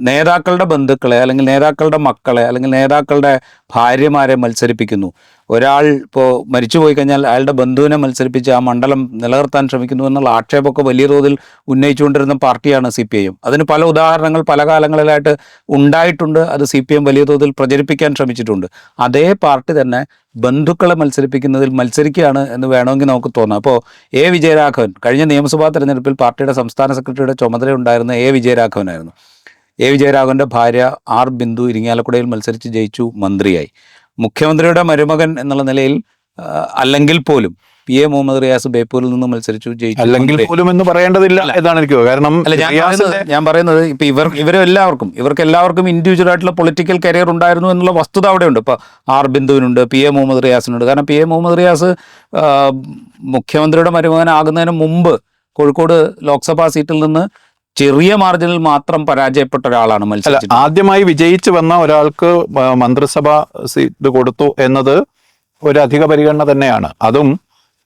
നേതാക്കളുടെ ബന്ധുക്കളെ അല്ലെങ്കിൽ നേതാക്കളുടെ മക്കളെ അല്ലെങ്കിൽ നേതാക്കളുടെ ഭാര്യമാരെ മത്സരിപ്പിക്കുന്നു. ഒരാൾ ഇപ്പോൾ മരിച്ചു പോയി കഴിഞ്ഞാൽ അയാളുടെ ബന്ധുവിനെ മത്സരിപ്പിച്ച് ആ മണ്ഡലം നിലനിർത്താൻ ശ്രമിക്കുന്നു എന്നുള്ള ആക്ഷേപമൊക്കെ വലിയ തോതിൽ ഉന്നയിച്ചുകൊണ്ടിരുന്ന പാർട്ടിയാണ് CPIM. അതിന് പല ഉദാഹരണങ്ങൾ പല കാലങ്ങളിലായിട്ട് ഉണ്ടായിട്ടുണ്ട്. അത് CPIM വലിയ തോതിൽ പ്രചരിപ്പിക്കാൻ ശ്രമിച്ചിട്ടുണ്ട്. അതേ പാർട്ടി തന്നെ ബന്ധുക്കളെ മത്സരിക്കുകയാണ് എന്ന് വേണമെങ്കിൽ നമുക്ക് തോന്നാം. അപ്പോൾ വിജയരാഘവൻ കഴിഞ്ഞ നിയമസഭാ തെരഞ്ഞെടുപ്പിൽ പാർട്ടിയുടെ സംസ്ഥാന സെക്രട്ടറിയുടെ ചുമതല ഉണ്ടായിരുന്ന വിജയരാഘവനായിരുന്നു. വിജയരാഘവന്റെ ഭാര്യ ബിന്ദു ഇരിങ്ങാലക്കുടയിൽ മത്സരിച്ച് ജയിച്ചു, മന്ത്രിയായി. മുഖ്യമന്ത്രിയുടെ മരുമകൻ എന്നുള്ള നിലയിൽ അല്ലെങ്കിൽ പോലും PA മുഹമ്മദ് റിയാസ് ബേപ്പൂരിൽ നിന്ന് മത്സരിച്ചു, ജയിച്ചു. അല്ലെങ്കിൽ പോലും എന്ന് പറയേണ്ടതില്ല എന്നാണ് എനിക്ക്. കാരണം ഞാൻ പറയുന്നത് ഇപ്പൊ ഇവർക്കെല്ലാവർക്കും ഇൻഡിവിജ്വൽ ആയിട്ടുള്ള പൊളിറ്റിക്കൽ കരിയർ ഉണ്ടായിരുന്നു എന്നുള്ള വസ്തുത അവിടെയുണ്ട്. ഇപ്പൊ ബിന്ദുവിനുണ്ട്, PA മുഹമ്മദ് റിയാസിനുണ്ട്. കാരണം PA മുഹമ്മദ് റിയാസ് മുഖ്യമന്ത്രിയുടെ മരുമകനാകുന്നതിന് മുമ്പ് കോഴിക്കോട് ലോക്സഭാ സീറ്റിൽ നിന്ന് ചെറിയ മാർജിനിൽ മാത്രം പരാജയപ്പെട്ട ഒരാളാണ് മത്സരിച്ചത്. ആദ്യമായി വിജയിച്ചു വന്ന ഒരാൾക്ക് മന്ത്രിസഭ സീറ്റ് കൊടുത്തു എന്നത് ഒരു അധിക പരിഗണന തന്നെയാണ്. അതും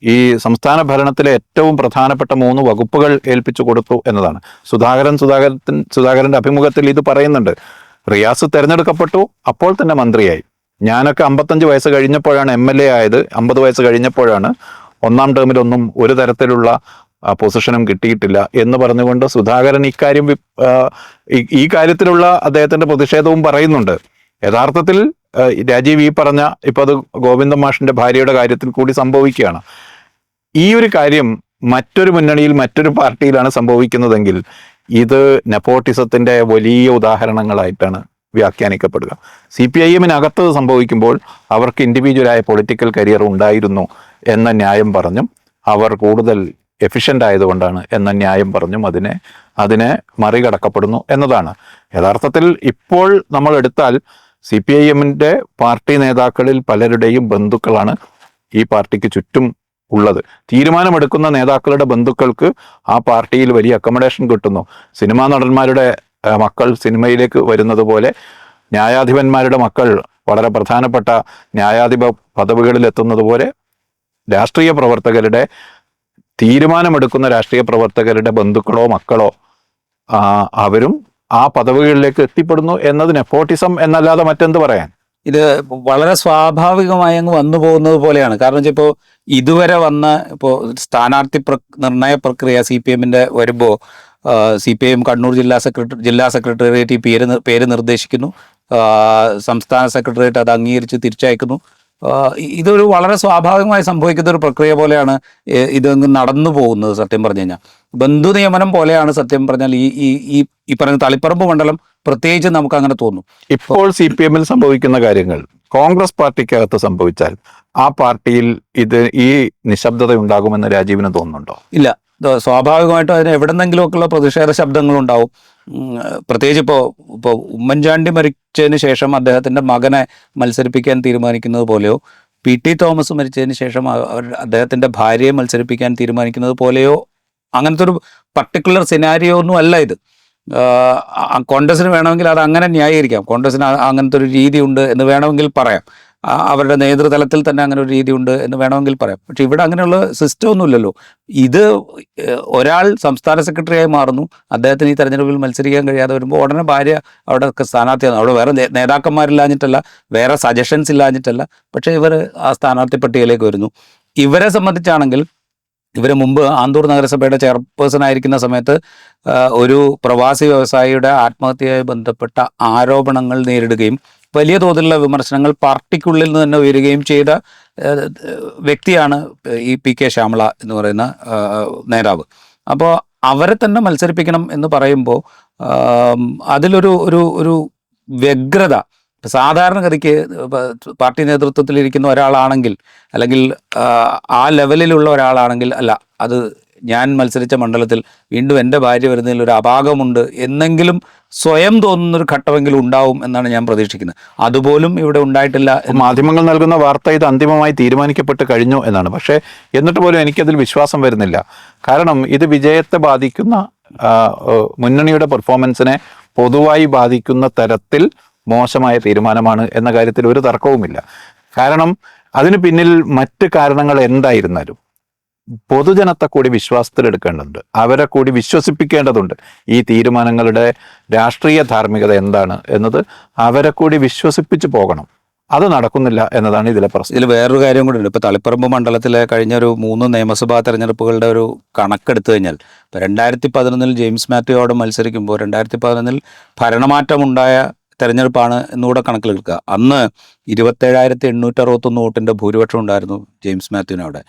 ഈ സംസ്ഥാന ഭരണത്തിലെ ഏറ്റവും പ്രധാനപ്പെട്ട 3 വകുപ്പുകൾ ഏൽപ്പിച്ചു കൊടുത്തു എന്നതാണ്. സുധാകരന്റെ അഭിമുഖത്തിൽ ഇത് പറയുന്നുണ്ട്. റിയാസ് തെരഞ്ഞെടുക്കപ്പെട്ടു, അപ്പോൾ തന്നെ മന്ത്രിയായി. ഞാനൊക്കെ 55 വയസ്സ് കഴിഞ്ഞപ്പോഴാണ് MLA ആയത്. 50 വയസ്സ് കഴിഞ്ഞപ്പോഴാണ്. 1-ാം ടേമിലൊന്നും ഒരു തരത്തിലുള്ള പൊസിഷനും കിട്ടിയിട്ടില്ല എന്ന് പറഞ്ഞുകൊണ്ട് സുധാകരൻ ഈ കാര്യത്തിലുള്ള അദ്ദേഹത്തിന്റെ പ്രതിഷേധവും പറയുന്നുണ്ട്. യഥാർത്ഥത്തിൽ രാജീവ് ഈ പറഞ്ഞ ഇപ്പൊ അത് ഗോവിന്ദൻ മാഷിന്റെ ഭാര്യയുടെ കാര്യത്തിൽ കൂടി സംഭവിക്കുകയാണ്. ഈ ഒരു കാര്യം മറ്റൊരു മുന്നണിയിൽ മറ്റൊരു പാർട്ടിയിലാണ് സംഭവിക്കുന്നതെങ്കിൽ ഇത് നെപ്പോട്ടിസത്തിന്റെ വലിയ ഉദാഹരണങ്ങളായിട്ടാണ് വ്യാഖ്യാനിക്കപ്പെടുക. CPIM-നകത്ത് സംഭവിക്കുമ്പോൾ അവർക്ക് ഇൻഡിവിജ്വലായ പൊളിറ്റിക്കൽ കരിയർ ഉണ്ടായിരുന്നു എന്ന ന്യായം പറഞ്ഞും, അവർ കൂടുതൽ എഫിഷ്യൻ്റ് ആയതുകൊണ്ടാണ് എന്ന ന്യായം പറഞ്ഞും അതിനെ മറികടക്കപ്പെടുന്നു എന്നതാണ്. യഥാർത്ഥത്തിൽ ഇപ്പോൾ നമ്മൾ എടുത്താൽ CPIM-ന്റെ പാർട്ടി നേതാക്കളിൽ പലരുടെയും ബന്ധുക്കളാണ് ഈ പാർട്ടിക്ക് ചുറ്റും ഉള്ളത്. തീരുമാനമെടുക്കുന്ന നേതാക്കളുടെ ബന്ധുക്കൾക്ക് ആ പാർട്ടിയിൽ വലിയ അക്കോമഡേഷൻ കിട്ടുന്നു. സിനിമാ നടന്മാരുടെ മക്കൾ സിനിമയിലേക്ക് വരുന്നത് പോലെ ന്യായാധിപന്മാരുടെ മക്കൾ വളരെ പ്രധാനപ്പെട്ട ന്യായാധിപ പദവികളിൽ എത്തുന്നത് പോലെ തീരുമാനമെടുക്കുന്ന രാഷ്ട്രീയ പ്രവർത്തകരുടെ ബന്ധുക്കളോ മക്കളോ അവരും ആ പദവികളിലേക്ക് എത്തിപ്പെടുന്നു എന്നത് നെപ്പോട്ടിസം എന്നല്ലാതെ മറ്റെന്ത് പറയാൻ? ഇത് വളരെ സ്വാഭാവികമായി അങ്ങ് വന്നു പോകുന്നത് പോലെയാണ്. കാരണം വെച്ചാൽ ഇപ്പോൾ ഇതുവരെ വന്ന ഇപ്പോൾ സ്ഥാനാർത്ഥി നിർണയ പ്രക്രിയ CPM-ന്റെ വരുമ്പോൾ CPIM കണ്ണൂർ ജില്ലാ സെക്രട്ടേറിയറ്റ് ഈ പേര് നിർദ്ദേശിക്കുന്നു, സംസ്ഥാന സെക്രട്ടേറിയറ്റ് അത് അംഗീകരിച്ച് തിരിച്ചയക്കുന്നു. ഇതൊരു വളരെ സ്വാഭാവികമായി സംഭവിക്കുന്ന ഒരു പ്രക്രിയ പോലെയാണ് ഇത് നടന്നു പോകുന്നത്. സത്യം പറഞ്ഞു കഴിഞ്ഞാൽ ബന്ധു നിയമനം പോലെയാണ് സത്യം പറഞ്ഞാൽ ഈ പറഞ്ഞ തളിപ്പറമ്പ് മണ്ഡലം പ്രത്യേകിച്ച് നമുക്ക് അങ്ങനെ തോന്നും. ഇപ്പോൾ CPM-ൽ സംഭവിക്കുന്ന കാര്യങ്ങൾ കോൺഗ്രസ് പാർട്ടിക്കകത്ത് സംഭവിച്ചാൽ ആ പാർട്ടിയിൽ ഈ നിശബ്ദത ഉണ്ടാകുമെന്ന് രാജീവിന് തോന്നുന്നുണ്ടോ? ഇല്ല, സ്വാഭാവികമായിട്ടും അതിന് എവിടെന്നെങ്കിലുമൊക്കെയുള്ള പ്രതിഷേധ ശബ്ദങ്ങളുണ്ടാവും. പ്രത്യേകിച്ച് ഇപ്പോൾ ഉമ്മൻചാണ്ടി മരിച്ചതിന് ശേഷം അദ്ദേഹത്തിൻ്റെ മകനെ മത്സരിപ്പിക്കാൻ തീരുമാനിക്കുന്നത് പോലെയോ, PT തോമസ് മരിച്ചതിന് ശേഷം അദ്ദേഹത്തിൻ്റെ ഭാര്യയെ മത്സരിപ്പിക്കാൻ തീരുമാനിക്കുന്നത് പോലെയോ അങ്ങനത്തെ ഒരു പർട്ടിക്കുലർ സിനാരിയോ ഒന്നും അല്ല ഇത്. കോൺഗ്രസിന് വേണമെങ്കിൽ അത് അങ്ങനെ ന്യായീകരിക്കാം. കോൺഗ്രസിന് അങ്ങനത്തെ ഒരു രീതിയുണ്ട് എന്ന് വേണമെങ്കിൽ പറയാം. അവരുടെ നേതൃതലത്തിൽ തന്നെ അങ്ങനെ ഒരു രീതിയുണ്ട് എന്ന് വേണമെങ്കിൽ പറയാം. പക്ഷെ ഇവിടെ അങ്ങനെയുള്ള സിസ്റ്റം ഒന്നുമില്ലല്ലോ. ഇത് ഒരാൾ സംസ്ഥാന സെക്രട്ടറിയായി മാറുന്നു, അദ്ദേഹത്തിന് ഈ തെരഞ്ഞെടുപ്പിൽ മത്സരിക്കാൻ കഴിയാതെ വരുമ്പോൾ ഉടനെ ഭാര്യ അവിടെ സ്ഥാനാർത്ഥിയാണ്. അവിടെ വേറെ നേതാക്കന്മാരില്ലാഞ്ഞിട്ടല്ല, വേറെ സജഷൻസ് ഇല്ലാഞ്ഞിട്ടല്ല, പക്ഷേ ഇവർ ആ സ്ഥാനാർത്ഥി പട്ടികയിലേക്ക് വരുന്നു. ഇവരെ സംബന്ധിച്ചാണെങ്കിൽ ഇവർ മുമ്പ് ആന്തൂർ നഗരസഭയുടെ ചെയർപേഴ്സൺ ആയിരിക്കുന്ന സമയത്ത് ഒരു പ്രവാസി വ്യവസായിയുടെ ആത്മഹത്യയുമായി ബന്ധപ്പെട്ട ആരോപണങ്ങൾ നേരിടുകയും വലിയ തോതിലുള്ള വിമർശനങ്ങൾ പാർട്ടിക്കുള്ളിൽ നിന്ന് തന്നെ ഉയരുകയും ചെയ്ത വ്യക്തിയാണ് ഈ PK ശ്യാമള എന്ന് പറയുന്ന നേതാവ്. അപ്പോൾ അവരെ തന്നെ മത്സരിപ്പിക്കണം എന്ന് പറയുമ്പോൾ അതിലൊരു ഒരു ഒരു വ്യഗ്രത സാധാരണഗതിക്ക് പാർട്ടി നേതൃത്വത്തിലിരിക്കുന്ന ഒരാളാണെങ്കിൽ, അല്ലെങ്കിൽ ആ ലെവലിലുള്ള ഒരാളാണെങ്കിൽ, അല്ല അത് ഞാൻ മത്സരിച്ച മണ്ഡലത്തിൽ വീണ്ടും എൻ്റെ ഭാര്യ വരുന്നതിൽ ഒരു അപാകമുണ്ട് എന്നെങ്കിലും സ്വയം തോന്നുന്നൊരു ഘട്ടമെങ്കിലും ഉണ്ടാവും എന്നാണ് ഞാൻ പ്രതീക്ഷിക്കുന്നത്. അതുപോലും ഇവിടെ ഉണ്ടായിട്ടില്ല. മാധ്യമങ്ങൾ നൽകുന്ന വാർത്ത ഇത് അന്തിമമായി തീരുമാനിക്കപ്പെട്ട് കഴിഞ്ഞു എന്നാണ്. പക്ഷേ എന്നിട്ട് പോലും എനിക്കതിൽ വിശ്വാസം വരുന്നില്ല. കാരണം ഇത് വിജയത്തെ ബാധിക്കുന്ന, മുന്നണിയുടെ പെർഫോമൻസിനെ പൊതുവായി ബാധിക്കുന്ന തരത്തിൽ മോശമായ തീരുമാനമാണ് എന്ന കാര്യത്തിൽ ഒരു തർക്കവുമില്ല. കാരണം അതിന് പിന്നിൽ മറ്റ് കാരണങ്ങൾ എന്തായിരുന്നാലും പൊതുജനത്തെ കൂടി വിശ്വാസത്തിലെടുക്കേണ്ടതുണ്ട്, അവരെ കൂടി വിശ്വസിപ്പിക്കേണ്ടതുണ്ട്. ഈ തീരുമാനങ്ങളുടെ രാഷ്ട്രീയ ധാർമ്മികത എന്താണ് എന്നത് അവരെ കൂടി വിശ്വസിപ്പിച്ച് പോകണം. അത് നടക്കുന്നില്ല എന്നതാണ് ഇതിലെ പ്രശ്നം. ഇതിൽ വേറൊരു കാര്യം കൂടി ഉണ്ട്. ഇപ്പോൾ തളിപ്പറമ്പ് മണ്ഡലത്തിലെ കഴിഞ്ഞ ഒരു 3 നിയമസഭാ തെരഞ്ഞെടുപ്പുകളുടെ ഒരു കണക്കെടുത്തു കഴിഞ്ഞാൽ, ഇപ്പോൾ 2011 ജെയിംസ് മാത്യുവോട് മത്സരിക്കുമ്പോൾ 2011 ഭരണമാറ്റമുണ്ടായ തെരഞ്ഞെടുപ്പാണ് എന്നുകൂടെ കണക്കിലെടുക്കുക. അന്ന് 27,861 വോട്ടിൻ്റെ ഭൂരിപക്ഷം ഉണ്ടായിരുന്നു ജെയിംസ് മാത്യുവിന് അവിടെ.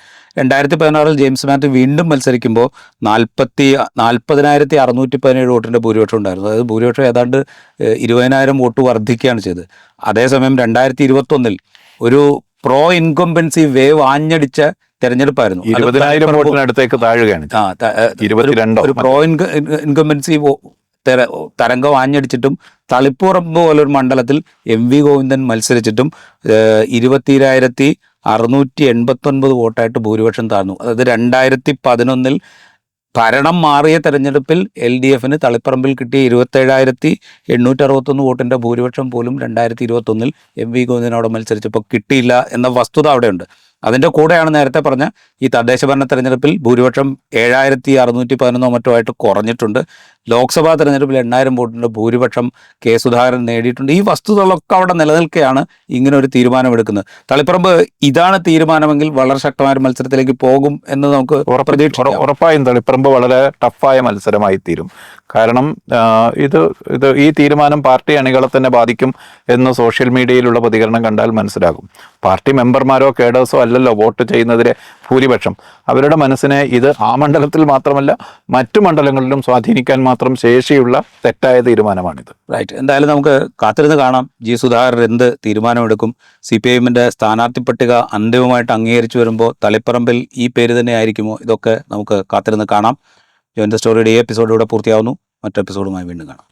2016 ജെയിംസ് മാത്യു വീണ്ടും മത്സരിക്കുമ്പോൾ 40,617 വോട്ടിൻ്റെ ഭൂരിപക്ഷം ഉണ്ടായിരുന്നു. അതായത് ഭൂരിപക്ഷം ഏതാണ്ട് 20,000 വോട്ട് വർദ്ധിക്കുകയാണ് ചെയ്തത്. അതേസമയം 2021 ഒരു പ്രോ ഇൻകംബൻസി വേവ് ആഞ്ഞടിച്ച തെരഞ്ഞെടുപ്പായിരുന്നു. 20,000 വോട്ടിനടുത്തേക്ക് താഴുകയാണ്. ഒരു പ്രോ ഇൻകംബൻസി തരംഗം ആഞ്ഞടിച്ചിട്ടും തളിപ്പറമ്പ് പോലൊരു മണ്ഡലത്തിൽ MV ഗോവിന്ദൻ മത്സരിച്ചിട്ടും 22,689 വോട്ടായിട്ട് ഭൂരിപക്ഷം താഴ്ന്നു. അതായത് 2011 ഭരണം മാറിയ തെരഞ്ഞെടുപ്പിൽ LDF-ന് തളിപ്പറമ്പിൽ കിട്ടിയ 27,861 വോട്ടിൻ്റെ ഭൂരിപക്ഷം പോലും 2021 MV ഗോവിന്ദനോട് മത്സരിച്ചപ്പോൾ കിട്ടിയില്ല എന്ന വസ്തുത അവിടെയുണ്ട്. അതിൻ്റെ കൂടെയാണ് നേരത്തെ പറഞ്ഞ ഈ തദ്ദേശ ഭരണ തെരഞ്ഞെടുപ്പിൽ ഭൂരിപക്ഷം 7611 മറ്റോ ആയിട്ട് കുറഞ്ഞിട്ടുണ്ട്. ലോക്സഭാ തെരഞ്ഞെടുപ്പിൽ 8000 വോട്ടിൻ്റെ ഭൂരിപക്ഷം കെ സുധാകരൻ നേടിയിട്ടുണ്ട്. ഈ വസ്തുതകളൊക്കെ അവിടെ നിലനിൽക്കെയാണ് ഇങ്ങനെ ഒരു തീരുമാനമെടുക്കുന്നത്. തളിപ്പറമ്പ് ഇതാണ് തീരുമാനമെങ്കിൽ വളരെ ശക്തമായ ഒരു മത്സരത്തിലേക്ക് പോകും എന്ന് നമുക്ക് പ്രതീക്ഷിക്കാം. ഉറപ്പായും തളിപ്പറമ്പ് വളരെ ടഫായ മത്സരമായി തീരും. കാരണം ഈ തീരുമാനം പാർട്ടി അണികളെ തന്നെ ബാധിക്കും എന്ന് സോഷ്യൽ മീഡിയയിലുള്ള പ്രതികരണം കണ്ടാൽ മനസ്സിലാകും. പാർട്ടി മെമ്പർമാരോ കേഡേഴ്സോ അല്ലല്ലോ വോട്ട് ചെയ്യുന്നതിലെ ഭൂരിപക്ഷം. അവരുടെ മനസ്സിനെ ഇത് ആ മണ്ഡലത്തിൽ മാത്രമല്ല മറ്റു മണ്ഡലങ്ങളിലും സ്വാധീനിക്കാൻ മാത്രം ശേഷിയുള്ള തെറ്റായ തീരുമാനമാണിത്. റൈറ്റ്. എന്തായാലും നമുക്ക് കാത്തിരുന്ന് കാണാം ജി സുധാകരൻ എന്ത് തീരുമാനമെടുക്കും. CPIMന്റെ സ്ഥാനാർത്ഥി പട്ടിക അന്തിമമായിട്ട് അംഗീകരിച്ചു വരുമ്പോൾ തളിപ്പറമ്പിൽ ഈ പേര് തന്നെ ആയിരിക്കുമോ? ഇതൊക്കെ നമുക്ക് കാത്തിരുന്ന് കാണാം. ജോയിൻ ദ സ്റ്റോറിയുടെ ഈ എപ്പിസോഡ് ഇവിടെ പൂർത്തിയാവുന്നു. മറ്റു എപ്പിസോഡുമായി വീണ്ടും കാണാം.